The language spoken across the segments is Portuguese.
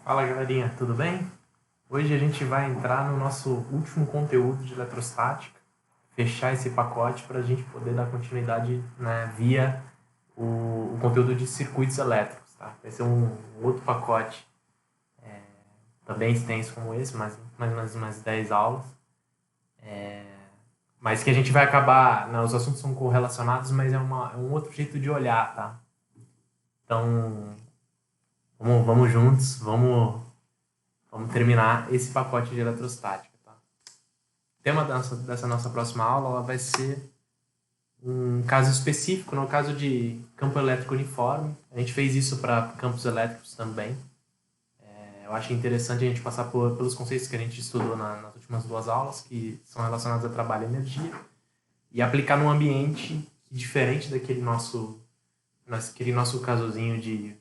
Fala galerinha, tudo bem? Hoje a gente vai entrar no nosso último conteúdo de eletrostática, fechar esse pacote para a gente poder dar continuidade, né, via o conteúdo de circuitos elétricos. Tá? Vai ser um outro pacote também extenso como esse, mais ou menos umas 10 aulas. Mas que a gente vai acabar, né, os assuntos são correlacionados, mas é um outro jeito de olhar, tá? Então, vamos juntos, vamos terminar esse pacote de eletrostática. Tá? O tema dessa nossa próxima aula ela vai ser um caso específico, no caso de campo elétrico uniforme. A gente fez isso para campos elétricos também. Eu achei interessante a gente passar pelos conceitos que a gente estudou nas últimas 2 aulas, que são relacionados a trabalho e energia, e aplicar num ambiente diferente daquele nosso casozinho de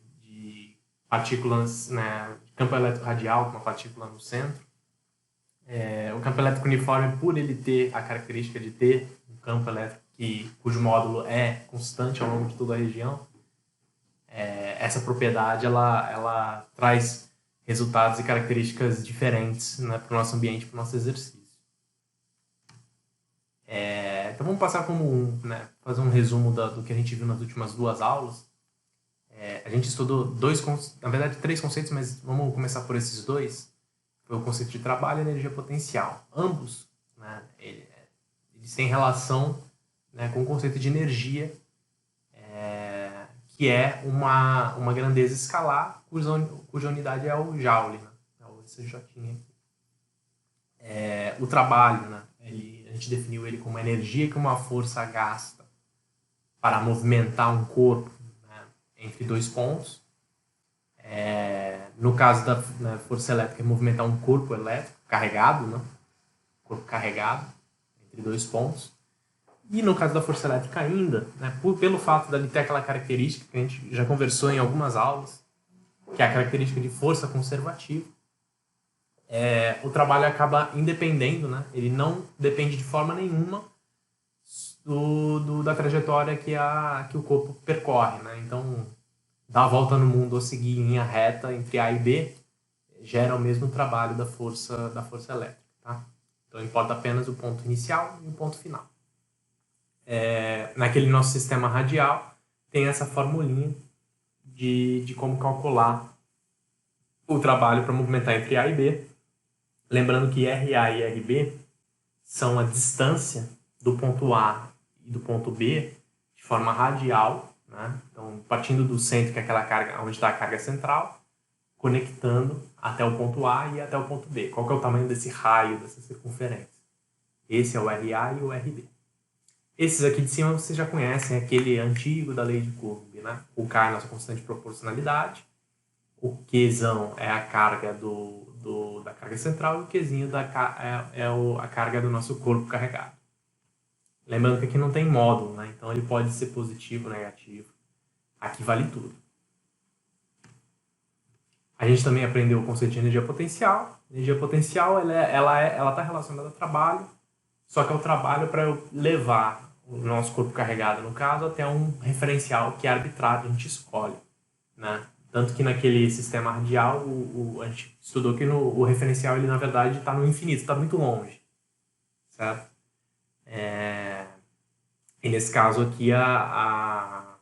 partículas, né, campo elétrico radial, com uma partícula no centro. O campo elétrico uniforme, por ele ter a característica de ter um campo elétrico cujo módulo é constante ao longo de toda a região, essa propriedade ela traz resultados e características diferentes, né, para o nosso ambiente, para o nosso exercício. Então vamos passar fazer um resumo do que a gente viu nas últimas 2 aulas. A gente estudou 3 conceitos, mas vamos começar por esses 2. Foi o conceito de trabalho e energia potencial. Ambos, né, eles têm relação, né, com o conceito de energia, que é uma grandeza escalar, cuja unidade é o Joule, né, é o SJ aqui. O trabalho, né, a gente definiu ele como energia que uma força gasta para movimentar um corpo, né, entre 2 pontos. No caso da força elétrica, é movimentar um corpo elétrico carregado, né? Corpo carregado entre 2 pontos. E no caso da força elétrica ainda, né, pelo fato de ter aquela característica que a gente já conversou em algumas aulas, que é a característica de força conservativa, o trabalho acaba independendo, né? Ele não depende de forma nenhuma da trajetória que o corpo percorre, né? Então, dar a volta no mundo ou seguir em linha reta entre A e B gera o mesmo trabalho da força elétrica. Tá? Então, importa apenas o ponto inicial e o ponto final. Naquele nosso sistema radial, tem essa formulinha de como calcular o trabalho para movimentar entre A e B. Lembrando que RA e RB são a distância do ponto A e do ponto B de forma radial, né? Então, partindo do centro, que é aquela carga, onde está a carga central, conectando até o ponto A e até o ponto B. Qual que é o tamanho desse raio, dessa circunferência? Esse é o RA e o RB. Esses aqui de cima vocês já conhecem, aquele antigo da lei de Coulomb, né? O K é a nossa constante de proporcionalidade, o Qzão é a carga da carga central e o Qzinho a carga do nosso corpo carregado. Lembrando que aqui não tem módulo, né? Então ele pode ser positivo ou negativo. Aqui vale tudo. A gente também aprendeu o conceito de energia potencial. Energia potencial ela está relacionada ao trabalho, só que é o trabalho para eu levar o nosso corpo carregado, no caso, até um referencial que é arbitrário, a gente escolhe, né? Tanto que naquele sistema radial, a gente estudou que o referencial, ele na verdade está no infinito, está muito longe, certo? E nesse caso aqui, a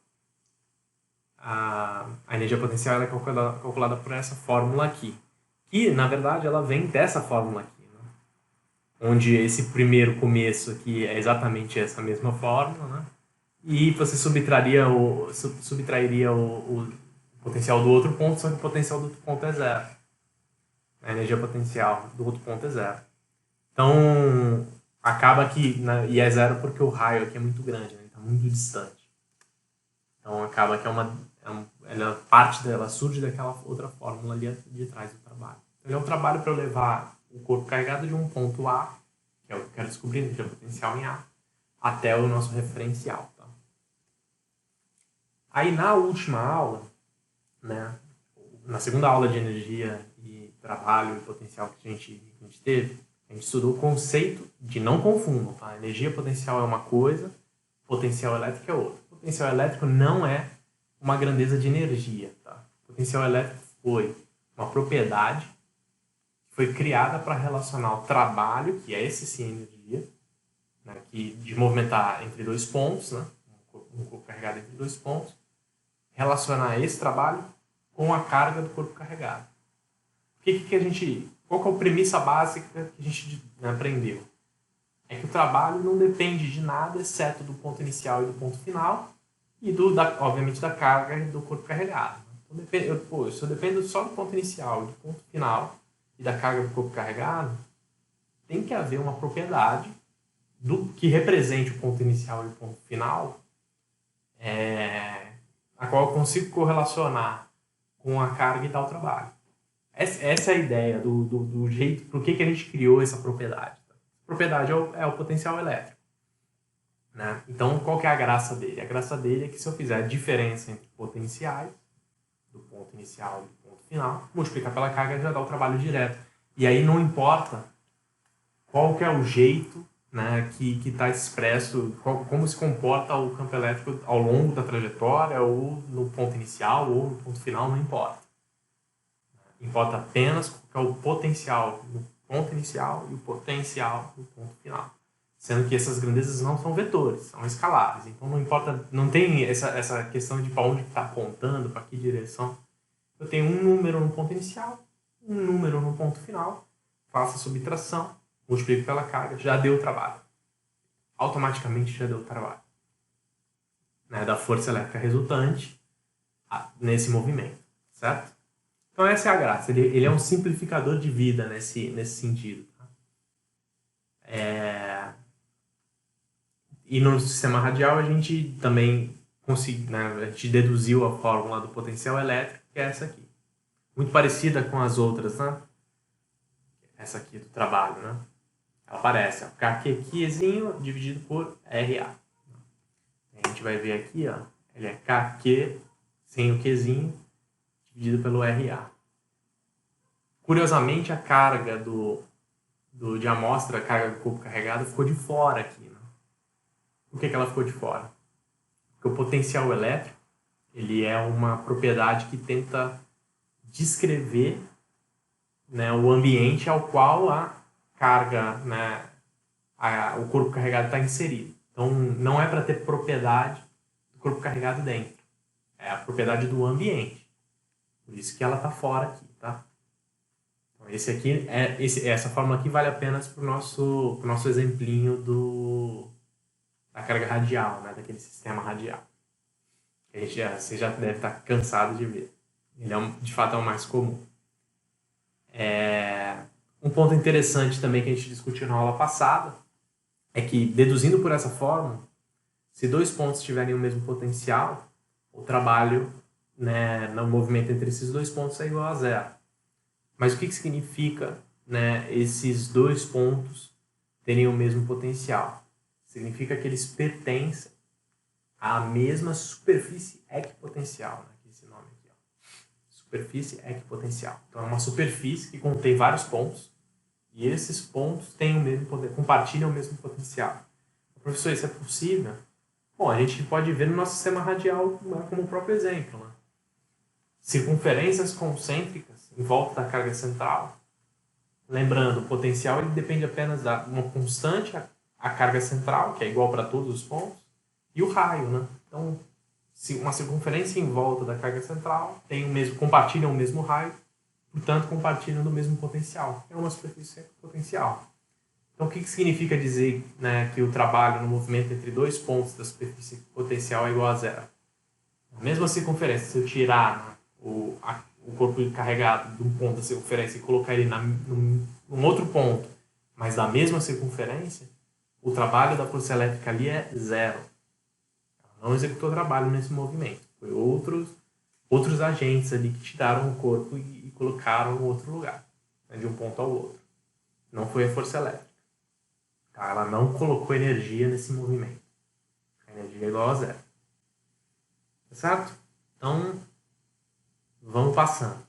energia potencial ela é calculada por essa fórmula aqui, que na verdade ela vem dessa fórmula aqui, né? Onde esse primeiro começo aqui é exatamente essa mesma fórmula, né? E você subtrairia o potencial do outro ponto, só que o potencial do outro ponto é 0. A energia potencial do outro ponto é 0. Então, acaba que... E é 0 porque o raio aqui é muito grande, né? Está muito distante. Então, acaba que parte dela surge daquela outra fórmula ali de trás do trabalho. Então, ele é um trabalho para eu levar o corpo carregado de um ponto A, que é o que eu quero descobrir, energia potencial em A, até o nosso referencial. Tá? Aí, na última aula, né, na segunda aula de energia e trabalho e potencial que a gente teve, a gente estudou o conceito de não confundam, tá? Energia potencial é uma coisa, potencial elétrico é outra. Potencial elétrico não é uma grandeza de energia, tá? Potencial elétrico foi uma propriedade que foi criada para relacionar o trabalho, que é esse sim energia, né, de movimentar entre dois pontos, né, um corpo carregado entre dois pontos, relacionar esse trabalho com a carga do corpo carregado. Qual que é a premissa básica que a gente aprendeu? É que o trabalho não depende de nada, exceto do ponto inicial e do ponto final, e obviamente da carga do corpo carregado. Então, se eu dependo só do ponto inicial e do ponto final e da carga do corpo carregado, tem que haver uma propriedade que represente o ponto inicial e o ponto final, a qual eu consigo correlacionar com a carga e tal trabalho. Essa é a ideia do jeito, por que a gente criou essa propriedade. A propriedade é o potencial elétrico, né? Então, qual que é a graça dele? A graça dele é que se eu fizer a diferença entre potenciais, do ponto inicial e do ponto final, multiplicar pela carga já dá o trabalho direto. E aí não importa qual que é o jeito, né, que está expresso, como se comporta o campo elétrico ao longo da trajetória, ou no ponto inicial, ou no ponto final, não importa. Importa apenas qual é o potencial no ponto inicial e o potencial no ponto final. Sendo que essas grandezas não são vetores, são escalares. Então não importa, não tem essa questão de para onde está apontando, para que direção. Eu tenho um número no ponto inicial, um número no ponto final, faço a subtração, multiplico pela carga, já deu o trabalho. Automaticamente já deu o trabalho, né, da força elétrica resultante nesse movimento, certo? Então essa é a graça, ele é um simplificador de vida nesse sentido. Tá? E no sistema radial a gente também conseguiu, né, a gente deduziu a fórmula do potencial elétrico, que é essa aqui. Muito parecida com as outras, né? Essa aqui do trabalho, né? Ela aparece, ó, KQzinho dividido por RA. A gente vai ver aqui, ó, ele é KQ sem o Qzinho dividido pelo RA. Curiosamente, a carga de amostra, a carga do corpo carregado, ficou de fora aqui. Né? Por que ela ficou de fora? Porque o potencial elétrico ele é uma propriedade que tenta descrever, né, o ambiente ao qual a carga, né, o corpo carregado está inserido. Então, não é para ter propriedade do corpo carregado dentro. É a propriedade do ambiente. Por isso que ela está fora aqui, tá? Então, essa fórmula aqui vale apenas para o nosso exemplinho da carga radial, né? Daquele sistema radial. Você já deve estar cansado de ver. Ele de fato é o mais comum. Um ponto interessante também que a gente discutiu na aula passada é que, deduzindo por essa fórmula, se dois pontos tiverem o mesmo potencial, o trabalho, né, no movimento entre esses dois pontos é igual a zero. Mas o que significa, né, esses dois pontos terem o mesmo potencial? Significa que eles pertencem à mesma superfície equipotencial, né? Esse nome aqui, ó. Superfície equipotencial. Então é uma superfície que contém vários pontos e esses pontos têm o mesmo compartilham o mesmo potencial. Professor, isso é possível? Bom, a gente pode ver no nosso sistema radial como o próprio exemplo, né? Circunferências concêntricas em volta da carga central. Lembrando, o potencial ele depende apenas de uma constante, a carga central, que é igual para todos os pontos, e o raio, né? Então, se uma circunferência em volta da carga central compartilham o mesmo raio, portanto, compartilham do mesmo potencial. É uma superfície potencial. Então, o que significa dizer, né, que o trabalho no movimento entre dois pontos da superfície potencial é igual a zero? A mesma circunferência, se eu tirar, né, o corpo carregado de um ponto da circunferência e colocar ele num outro ponto, mas da mesma circunferência, o trabalho da força elétrica ali é zero. Ela não executou trabalho nesse movimento. Foi outros agentes ali que tiraram o corpo e colocaram no outro lugar, né, de um ponto ao outro. Não foi a força elétrica. Tá? Ela não colocou energia nesse movimento. A energia é igual a zero. Tá certo? Então, vamos passando.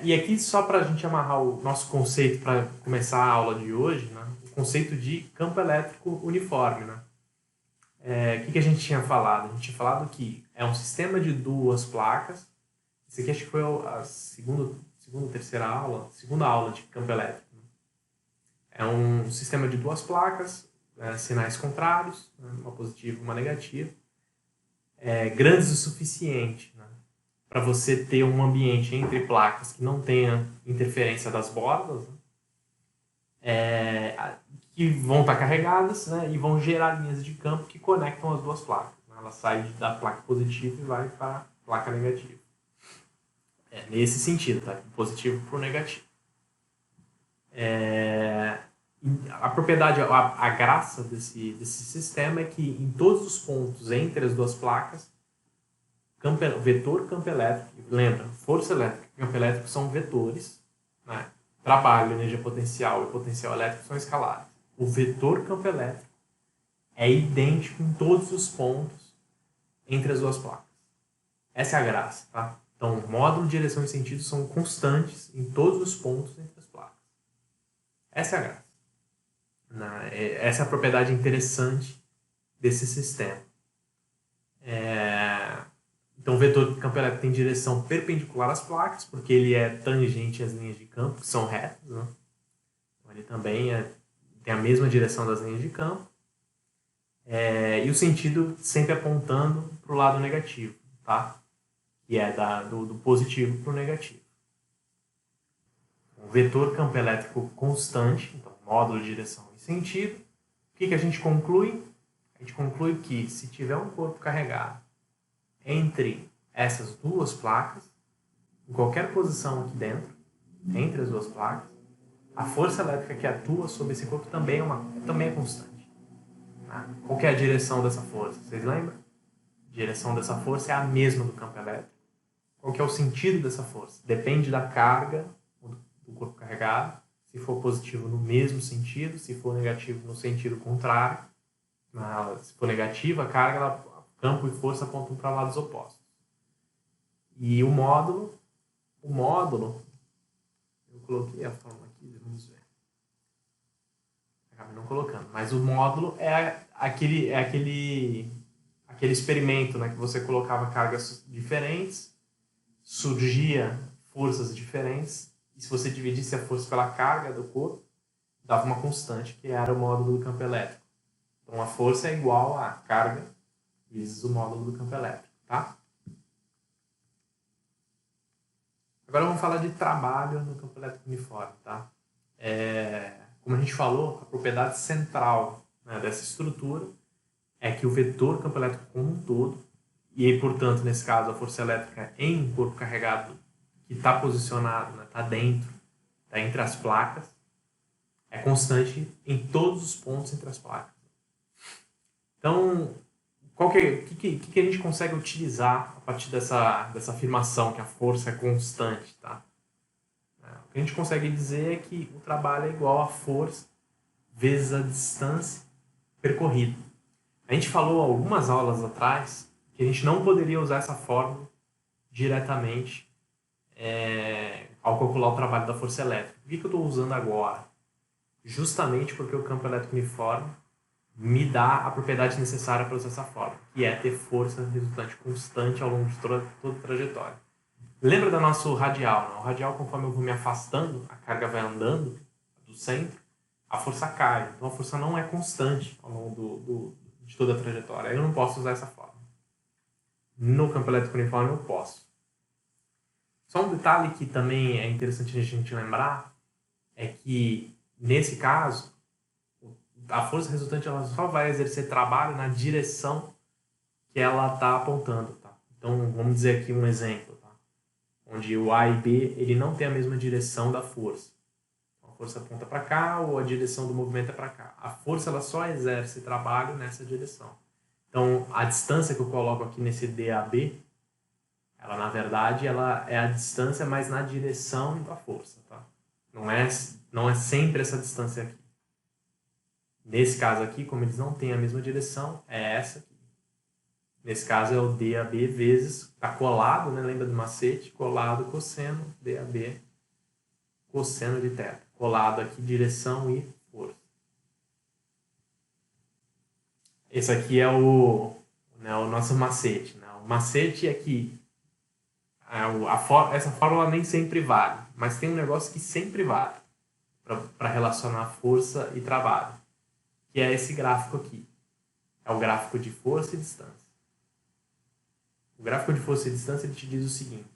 E aqui, só para a gente amarrar o nosso conceito para começar a aula de hoje, né? O conceito de campo elétrico uniforme. Né? O que a gente tinha falado? A gente tinha falado que é um sistema de duas placas Esse aqui acho que foi a segunda aula de campo elétrico. É um sistema de duas placas, sinais contrários, né, uma positiva e uma negativa, grandes o suficiente, né, para você ter um ambiente entre placas que não tenha interferência das bordas, né, que vão estar carregadas, né, e vão gerar linhas de campo que conectam as duas placas. Né, ela sai da placa positiva e vai para a placa negativa. Nesse sentido, tá? Positivo para o negativo. A propriedade, a graça desse sistema é que em todos os pontos entre as duas placas, vetor, campo elétrico, lembra, força elétrica e campo elétrico são vetores, né? Trabalho, energia potencial e potencial elétrico são escalares. O vetor campo elétrico é idêntico em todos os pontos entre as duas placas. Essa é a graça, tá? Então, módulo, direção e sentido são constantes em todos os pontos entre as placas. Essa é a graça. Essa é a propriedade interessante desse sistema. Então, o vetor de campo elétrico tem direção perpendicular às placas, porque ele é tangente às linhas de campo, que são retas. Né? Então, ele também tem a mesma direção das linhas de campo. E o sentido sempre apontando para o lado negativo, tá? Que é do positivo para o negativo. O vetor campo elétrico constante, então módulo, direção e sentido. O que a gente conclui? A gente conclui que se tiver um corpo carregado entre essas duas placas, em qualquer posição aqui dentro, entre as duas placas, a força elétrica que atua sobre esse corpo também é constante. Qual que é a direção dessa força? Vocês lembram? A direção dessa força é a mesma do campo elétrico. Qual que é o sentido dessa força? Depende da carga do corpo carregado. Se for positivo, no mesmo sentido. Se for negativo, no sentido contrário. Se for negativa, a carga, campo e força apontam para lados opostos. E o módulo, eu coloquei a forma aqui, vamos ver. Acabei não colocando. Mas o módulo é aquele experimento, né, que você colocava cargas diferentes, surgia forças diferentes, e se você dividisse a força pela carga do corpo, dava uma constante, que era o módulo do campo elétrico. Então, a força é igual à carga vezes o módulo do campo elétrico, tá? Agora vamos falar de trabalho no campo elétrico uniforme, tá? Como a gente falou, a propriedade central, né, dessa estrutura é que o vetor campo elétrico como um todo, e portanto, nesse caso, a força elétrica em um corpo carregado que está posicionado, está dentro, está entre as placas, é constante em todos os pontos entre as placas. Então, o que a gente consegue utilizar a partir dessa afirmação que a força é constante? Tá? O que a gente consegue dizer é que o trabalho é igual a força vezes a distância percorrida. A gente falou algumas aulas atrás que a gente não poderia usar essa fórmula diretamente ao calcular o trabalho da força elétrica. Por que eu estou usando agora? Justamente porque o campo elétrico uniforme me dá a propriedade necessária para usar essa fórmula, que é ter força resultante constante ao longo de toda a trajetória. Lembra do nosso radial? Né? O radial, conforme eu vou me afastando, a carga vai andando do centro, a força cai. Então a força não é constante ao longo de toda a trajetória. Eu não posso usar essa fórmula. No campo elétrico uniforme eu posso. Só um detalhe que também é interessante a gente lembrar é que, nesse caso, a força resultante ela só vai exercer trabalho na direção que ela está apontando. Tá? Então, vamos dizer aqui um exemplo, tá? Onde o A e B ele não tem a mesma direção da força. Então, a força aponta para cá ou a direção do movimento é para cá. A força ela só exerce trabalho nessa direção. Então, a distância que eu coloco aqui nesse DAB, ela, na verdade, ela é a distância, mas na direção da força. Tá? Não é sempre essa distância aqui. Nesse caso aqui, como eles não têm a mesma direção, é essa aqui. Nesse caso é o DAB vezes, está colado, né? Lembra do macete? Colado, cosseno, DAB, cosseno de θ. Colado aqui, direção e força. Esse aqui é o nosso macete. Né? O macete é que essa fórmula nem sempre vale, mas tem um negócio que sempre vale para relacionar força e trabalho, que é esse gráfico aqui. É o gráfico de força e distância. O gráfico de força e distância ele te diz o seguinte: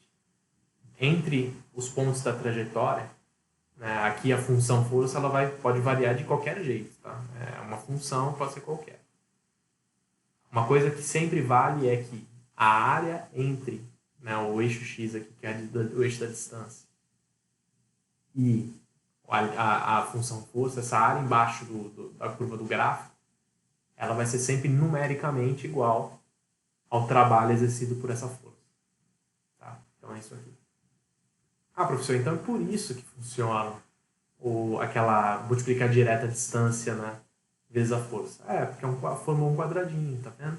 entre os pontos da trajetória, né, aqui a função força ela pode variar de qualquer jeito. Tá? É uma função, pode ser qualquer. Uma coisa que sempre vale é que a área entre, né, o eixo X aqui, que é o eixo da distância, e a função força, essa área embaixo da curva do gráfico, ela vai ser sempre numericamente igual ao trabalho exercido por essa força. Tá? Então é isso aqui. Ah, professor, então é por isso que funciona aquela multiplicar direta a distância, né, vezes a força. Porque formou um quadradinho, tá vendo?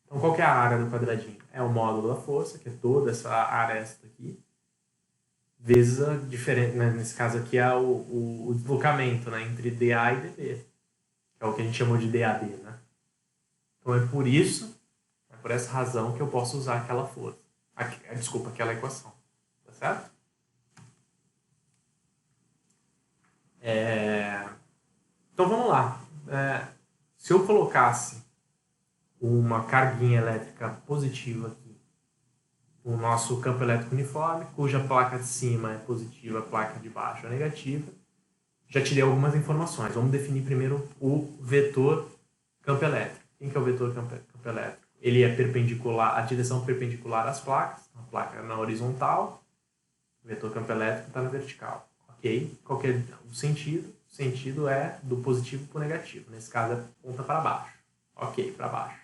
Então qual que é a área do quadradinho? É o módulo da força, que é toda essa área esta aqui, vezes a diferença, né, nesse caso aqui é o deslocamento, né, entre dA e dB, que é o que a gente chamou de DAD, né? Então é por isso, é por essa razão que eu posso usar aquela força. Desculpa, aquela equação. Tá certo? Então vamos lá. Se eu colocasse uma carguinha elétrica positiva aqui no nosso campo elétrico uniforme, cuja placa de cima é positiva, a placa de baixo é negativa, já te dei algumas informações. Vamos definir primeiro o vetor campo elétrico. Quem que é o vetor campo elétrico? Ele é perpendicular, a direção perpendicular às placas, a placa na horizontal, o vetor campo elétrico está na vertical. Ok? Qual que é o sentido? O sentido é do positivo para o negativo. Nesse caso é ponta para baixo. Ok, para baixo.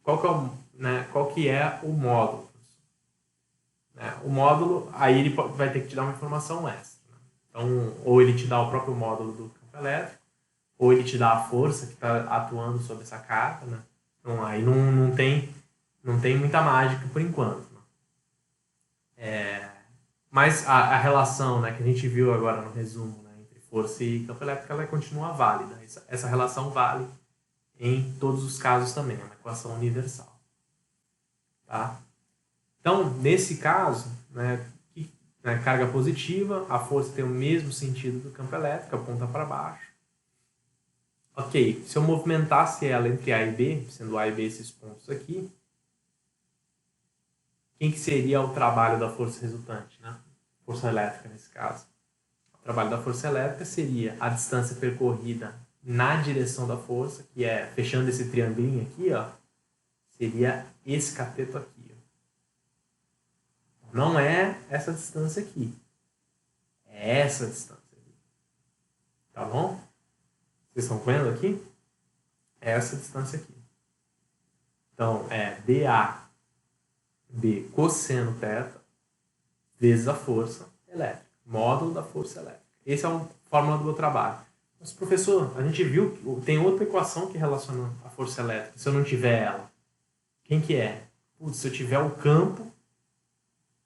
Qual que é o módulo? O módulo, aí ele vai ter que te dar uma informação extra. Né? Então, ou ele te dá o próprio módulo do campo elétrico, ou ele te dá a força que está atuando sobre essa carga. Né? Então, aí não tem muita mágica por enquanto. Né? Mas a relação, né, que a gente viu agora no resumo, né, entre força e campo elétrico, ela continua válida. Essa relação vale em todos os casos também, é uma equação universal. Tá? Então, nesse caso, né, carga positiva, a força tem o mesmo sentido do campo elétrico, aponta para baixo. Ok, se eu movimentasse ela entre A e B, sendo A e B esses pontos aqui, quem que seria o trabalho da força resultante? Né? Força elétrica, nesse caso. O trabalho da força elétrica seria a distância percorrida na direção da força, que é, fechando esse triangulinho aqui, ó, seria esse cateto aqui. Ó. Não é essa distância aqui. É essa distância aqui. Tá bom? Vocês estão vendo aqui? É essa distância aqui. Então, é DAB cosseno θ vezes a força elétrica. Módulo da força elétrica. Essa é a fórmula do meu trabalho. Mas, professor, a gente viu que tem outra equação que relaciona a força elétrica. Se eu não tiver ela, quem que é? Putz, se eu tiver o campo,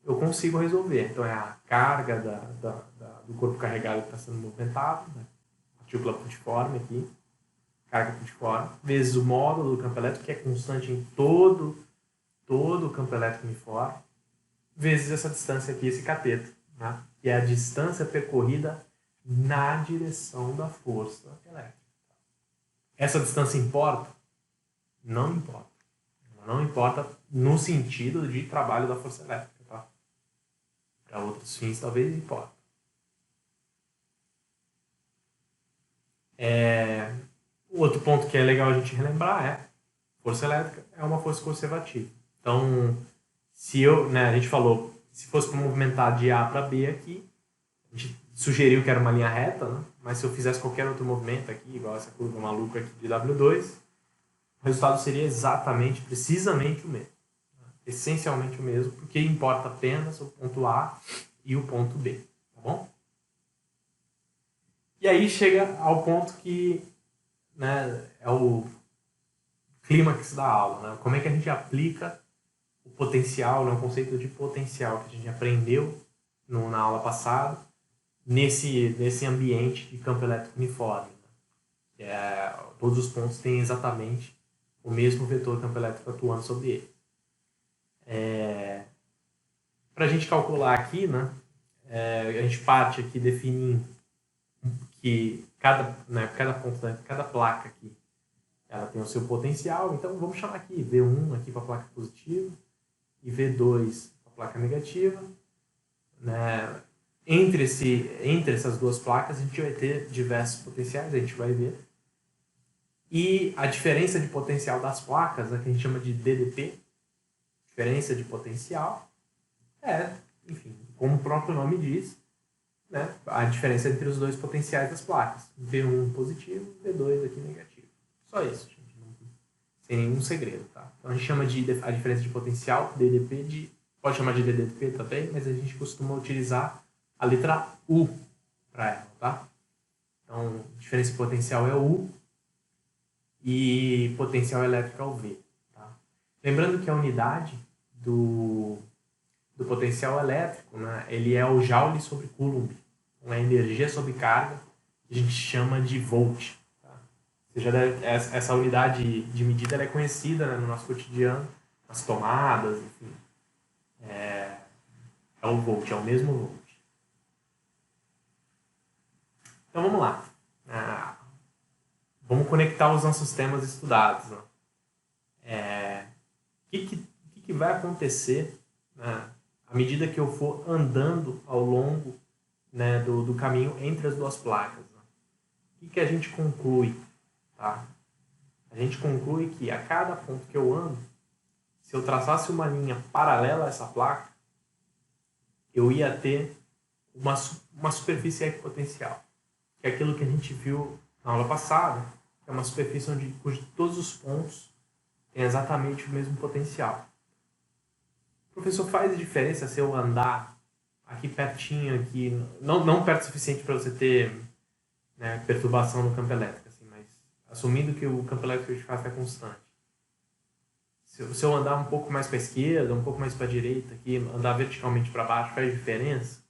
eu consigo resolver. Então, é a carga do corpo carregado que está sendo movimentado, né? Partícula pontiforme aqui, carga pontiforme, vezes o módulo do campo elétrico, que é constante em todo o campo elétrico uniforme, vezes essa distância aqui, esse cateto, né? Que é a distância percorrida na direção da força elétrica. Essa distância importa? Não importa. Não importa no sentido de trabalho da força elétrica. Tá? Para outros fins, talvez importa. O outro ponto que é legal a gente relembrar é força elétrica é uma força conservativa. Então, a gente falou, se fosse para movimentar de A para B aqui, a gente sugeriu que era uma linha reta, né? Mas se eu fizesse qualquer outro movimento aqui, igual essa curva maluca aqui de W2, o resultado seria precisamente o mesmo. Essencialmente o mesmo, porque importa apenas o ponto A e o ponto B, tá bom? E aí chega ao ponto que, né, é o clímax da aula, né? Como é que a gente aplica o potencial, né, o conceito de potencial que a gente aprendeu na aula passada, nesse ambiente de campo elétrico uniforme. Né? Todos os pontos têm exatamente o mesmo vetor campo elétrico atuando sobre ele. para a gente calcular aqui, né, a gente parte aqui definindo que cada ponto, né, cada placa aqui, ela tem o seu potencial. Então vamos chamar aqui V1 aqui para a placa positiva e V2 para a placa negativa, né? Entre essas duas placas a gente vai ter diversos potenciais, a gente vai ver. E a diferença de potencial das placas, né, que a gente chama de DDP, diferença de potencial, enfim, como o próprio nome diz, né, a diferença entre os dois potenciais das placas. V1 positivo, V2 aqui negativo. Só isso, gente. Sem nenhum segredo, tá? Então a gente chama a diferença de potencial, DDP, pode chamar de DDP também, mas a gente costuma utilizar a letra U para ela, tá? Então, diferença de potencial é U e potencial elétrico é o V, tá? Lembrando que a unidade do potencial elétrico, né, ele é o joule sobre coulomb, uma energia sobre carga, que a gente chama de volt. Tá? Essa unidade de medida ela é conhecida, né, no nosso cotidiano, nas tomadas, enfim. É o volt, é o mesmo volt. Então vamos lá. Vamos conectar os nossos temas estudados. Né? O que vai acontecer, né, à medida que eu for andando ao longo, né, do caminho entre as duas placas? Né? O que a gente conclui? Tá? A gente conclui que a cada ponto que eu ando, se eu traçasse uma linha paralela a essa placa, eu ia ter uma superfície equipotencial, que é aquilo que a gente viu na aula passada, que é uma superfície onde todos os pontos têm exatamente o mesmo potencial. Professor, faz diferença se eu andar aqui pertinho, aqui, não perto o suficiente para você ter, né, perturbação no campo elétrico, assim, mas assumindo que o campo elétrico de fato é constante. Se eu andar um pouco mais para a esquerda, um pouco mais para a direita, aqui, andar verticalmente para baixo, faz diferença?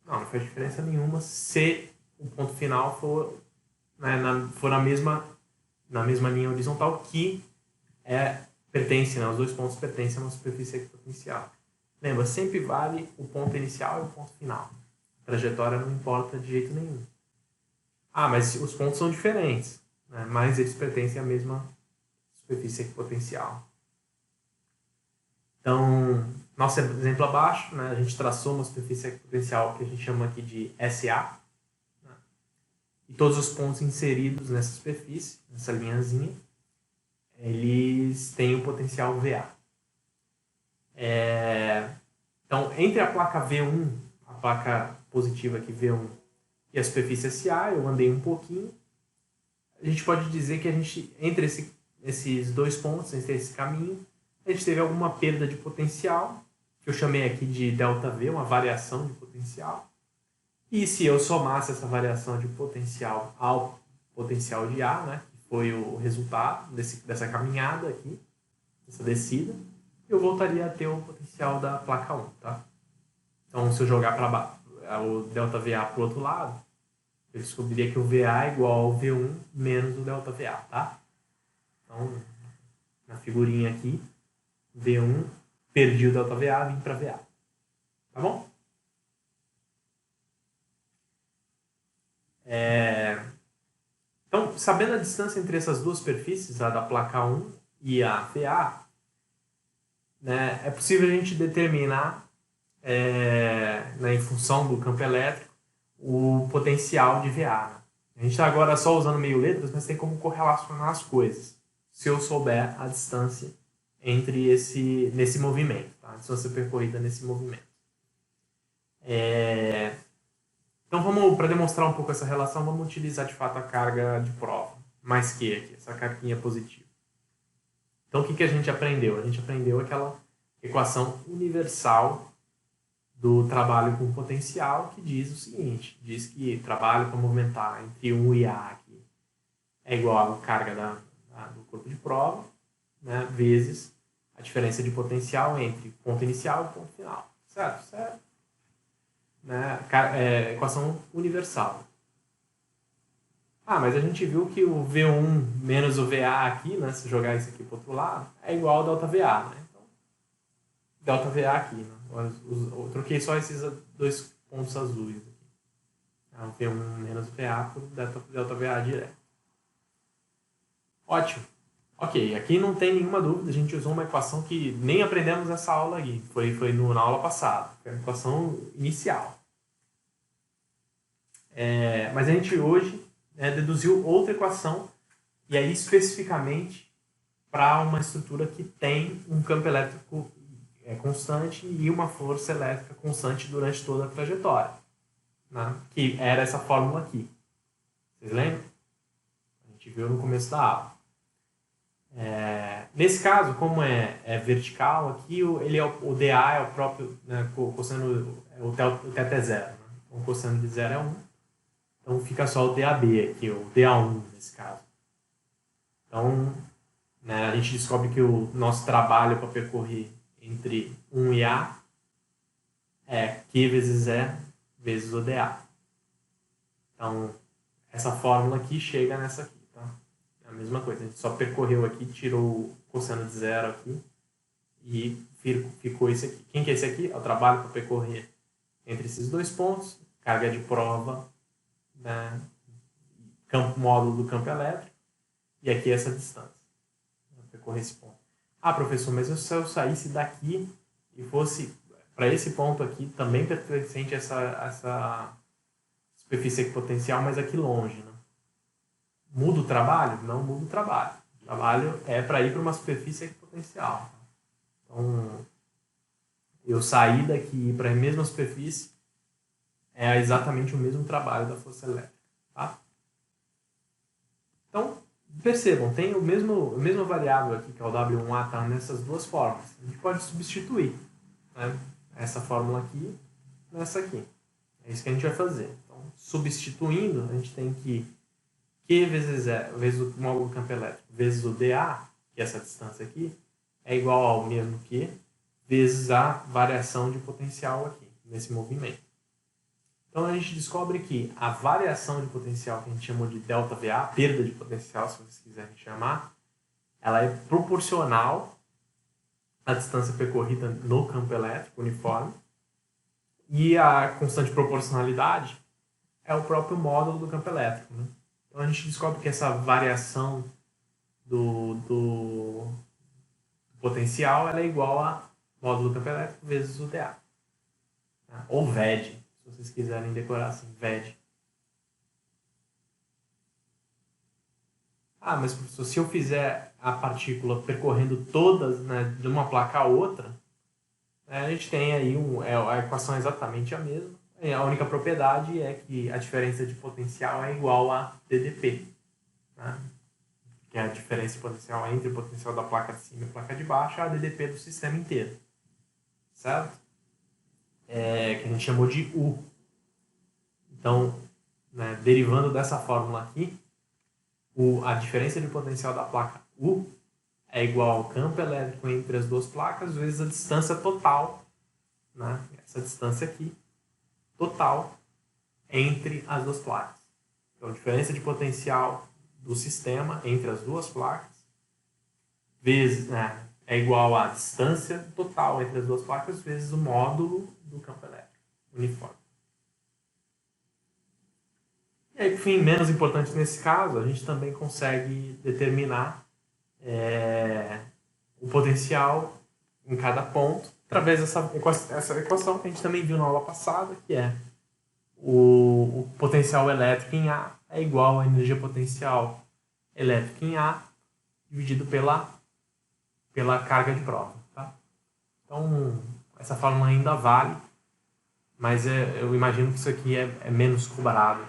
Não faz diferença nenhuma se o ponto final for, né, for na mesma linha horizontal que pertence, né, os dois pontos pertencem a uma superfície equipotencial. Lembra, sempre vale o ponto inicial e o ponto final. A trajetória não importa de jeito nenhum. Mas os pontos são diferentes, né, mas eles pertencem à mesma superfície equipotencial. Então, nosso exemplo abaixo, né, a gente traçou uma superfície equipotencial que a gente chama aqui de SA, né, e todos os pontos inseridos nessa superfície, nessa linhazinha, eles têm o potencial VA. Então, entre a placa V1, a placa positiva aqui V1, e a superfície SA, eu andei um pouquinho. A gente pode dizer que entre esses dois pontos, entre esse caminho, a gente teve alguma perda de potencial, que eu chamei aqui de ΔV, uma variação de potencial. E se eu somasse essa variação de potencial ao potencial de A, né, que foi o resultado dessa caminhada aqui, dessa descida, eu voltaria a ter o potencial da placa 1. Tá? Então, se eu jogar para baixo o ΔVA para o outro lado, eu descobriria que o VA é igual ao V1 menos o ΔVA. Tá? Então, na figurinha aqui, V1, perdi o ΔVA, vim para VA. Tá bom? Então, sabendo a distância entre essas duas superfícies, a da placa 1 e a VA, né, é possível a gente determinar, né, em função do campo elétrico, o potencial de VA. Né? A gente está agora só usando meio letras, mas tem como correlacionar as coisas, se eu souber a distância entre nesse movimento, tá? A distância percorrida nesse movimento. Então, para demonstrar um pouco essa relação, vamos utilizar de fato a carga de prova, mais que aqui, essa carguinha positiva. Então, o que a gente aprendeu? A gente aprendeu aquela equação universal do trabalho com potencial, que diz o seguinte, diz que trabalho para movimentar entre 1 e A aqui é igual à carga do corpo de prova, né, vezes a diferença de potencial entre ponto inicial e ponto final. Certo? Certo. Né? Equação universal. Mas a gente viu que o V1 menos o VA aqui, né, se jogar isso aqui para o outro lado, é igual ao ΔVA. Né? Então, ΔVA aqui, né? Eu troquei só esses dois pontos azuis aqui. O V1 menos VA por ΔVA direto. Ótimo. Ok, aqui não tem nenhuma dúvida, a gente usou uma equação que nem aprendemos nessa aula aqui, foi na aula passada, foi a equação inicial. Mas a gente hoje deduziu outra equação, e aí especificamente para uma estrutura que tem um campo elétrico constante e uma força elétrica constante durante toda a trajetória, né? Que era essa fórmula aqui. Vocês lembram? A gente viu no começo da aula. Nesse caso, como é vertical, aqui o dA é o próprio, né, cosseno, o θ é zero. Né? Então, o cosseno de zero é 1. Então, fica só o DAB aqui, o DA1 nesse caso. Então, né, a gente descobre que o nosso trabalho para percorrer entre 1 e A é Q vezes E vezes o dA. Então, essa fórmula aqui chega nessa aqui. Tá? É a mesma coisa, a gente só percorreu aqui, tirou o cosseno de zero aqui e ficou esse aqui. Quem que é esse aqui? É o trabalho para percorrer entre esses dois pontos, carga de prova, né, módulo do campo elétrico, e aqui essa distância. Vou percorrer esse ponto. Ah, professor, mas se eu saísse daqui e fosse para esse ponto aqui, também pertencente a essa superfície equipotencial, mas aqui longe, né? Muda o trabalho? Não muda o trabalho. O trabalho é para ir para uma superfície equipotencial. Então, eu sair daqui e ir para a mesma superfície é exatamente o mesmo trabalho da força elétrica. Tá? Então, percebam, tem o mesmo variável aqui, que é o W1A, está nessas duas formas. A gente pode substituir, né, essa fórmula aqui nessa aqui. É isso que a gente vai fazer. Então, substituindo, a gente tem que Q vezes E, vezes o módulo do campo elétrico, vezes o dA, que é essa distância aqui, é igual ao mesmo que, vezes a variação de potencial aqui, nesse movimento. Então, a gente descobre que a variação de potencial, que a gente chamou de ΔVA, perda de potencial, se vocês quiserem chamar, ela é proporcional à distância percorrida no campo elétrico uniforme, e a constante proporcionalidade é o próprio módulo do campo elétrico. Né? Então, a gente descobre que essa variação do potencial ela é igual a módulo do campo elétrico vezes o dA. Né? Ou VED, se vocês quiserem decorar assim, VED. Ah, mas professor, se eu fizer a partícula percorrendo todas, né, de uma placa a outra, a gente tem aí a equação é exatamente a mesma. A única propriedade é que a diferença de potencial é igual a DDP. Né? Que é a diferença de potencial entre o potencial da placa de cima e a placa de baixo, é a DDP do sistema inteiro. Certo? Que a gente chamou de U. Então, né, derivando dessa fórmula aqui, a diferença de potencial da placa U é igual ao campo elétrico entre as duas placas vezes a distância total, né, essa distância aqui, total, entre as duas placas. Então, a diferença de potencial do sistema entre as duas placas vezes, né, é igual à distância total entre as duas placas vezes o módulo do campo elétrico uniforme. E aí, por fim, menos importante nesse caso, a gente também consegue determinar o potencial em cada ponto através dessa equação que a gente também viu na aula passada, que é o potencial elétrico em A é igual à energia potencial elétrica em A dividido pela carga de prova. Tá? Então, essa fórmula ainda vale, mas eu imagino que isso aqui é menos cobrado.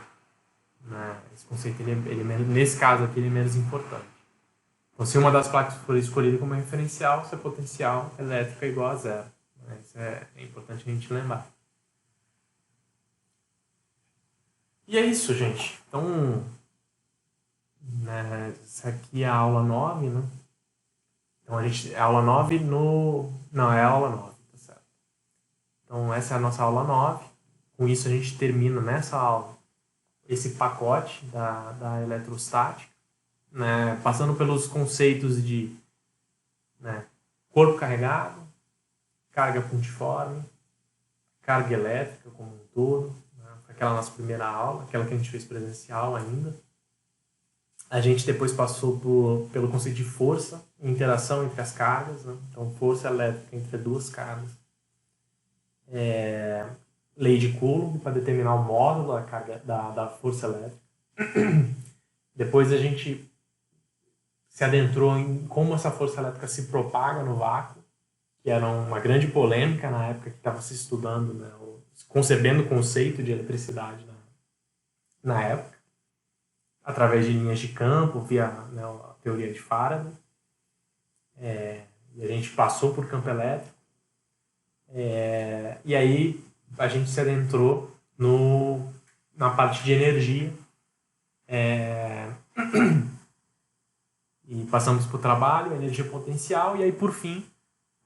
Né? Esse conceito, nesse caso aqui, ele é menos importante. Então, se uma das placas for escolhida como referencial, seu potencial elétrico é igual a zero. Né? Isso é importante a gente lembrar. E é isso, gente. Então, né, essa aqui é a aula 9, né? Então, a aula 9 Não, é a aula 9, tá certo. Então, essa é a nossa aula 9. Com isso, a gente termina nessa aula esse pacote da eletrostática, né, passando pelos conceitos de, né, corpo carregado, carga pontiforme, carga elétrica como um todo, né? Aquela nossa primeira aula, aquela que a gente fez presencial ainda. A gente depois passou pelo conceito de força e interação entre as cargas, né? Então, força elétrica entre duas cargas. Lei de Coulomb para determinar o módulo da carga da força elétrica. Depois a gente se adentrou em como essa força elétrica se propaga no vácuo, que era uma grande polêmica na época que estava se estudando, né, concebendo o conceito de eletricidade na época, através de linhas de campo, via, né, a teoria de Faraday. E a gente passou por campo elétrico. E aí a gente se adentrou na parte de energia. E passamos por trabalho, energia potencial, e aí, por fim,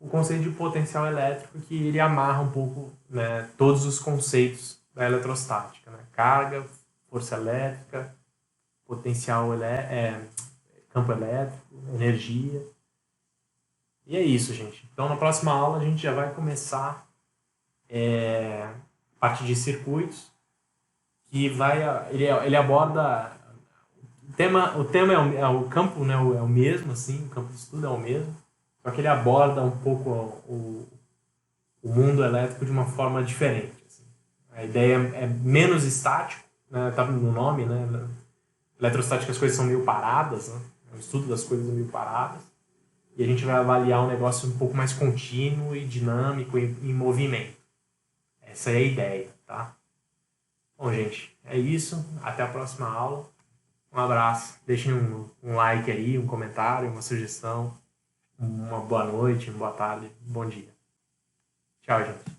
o conceito de potencial elétrico, que ele amarra um pouco, né, todos os conceitos da eletrostática, né? Carga, força elétrica, campo elétrico, energia. E é isso, gente. Então, na próxima aula, a gente já vai começar a parte de circuitos, que ele aborda... O tema o campo, né, é o mesmo, assim, o campo de estudo é o mesmo, só que ele aborda um pouco o mundo elétrico de uma forma diferente. Assim. A ideia é menos estático, né, tá no nome, né? Eletrostática, as coisas são meio paradas, né? O estudo das coisas meio paradas. E a gente vai avaliar um negócio um pouco mais contínuo e dinâmico, em movimento. Essa é a ideia, tá? Bom, gente, é isso. Até a próxima aula. Um abraço. Deixem um like aí, um comentário, uma sugestão. Uma boa noite, uma boa tarde, um bom dia. Tchau, gente.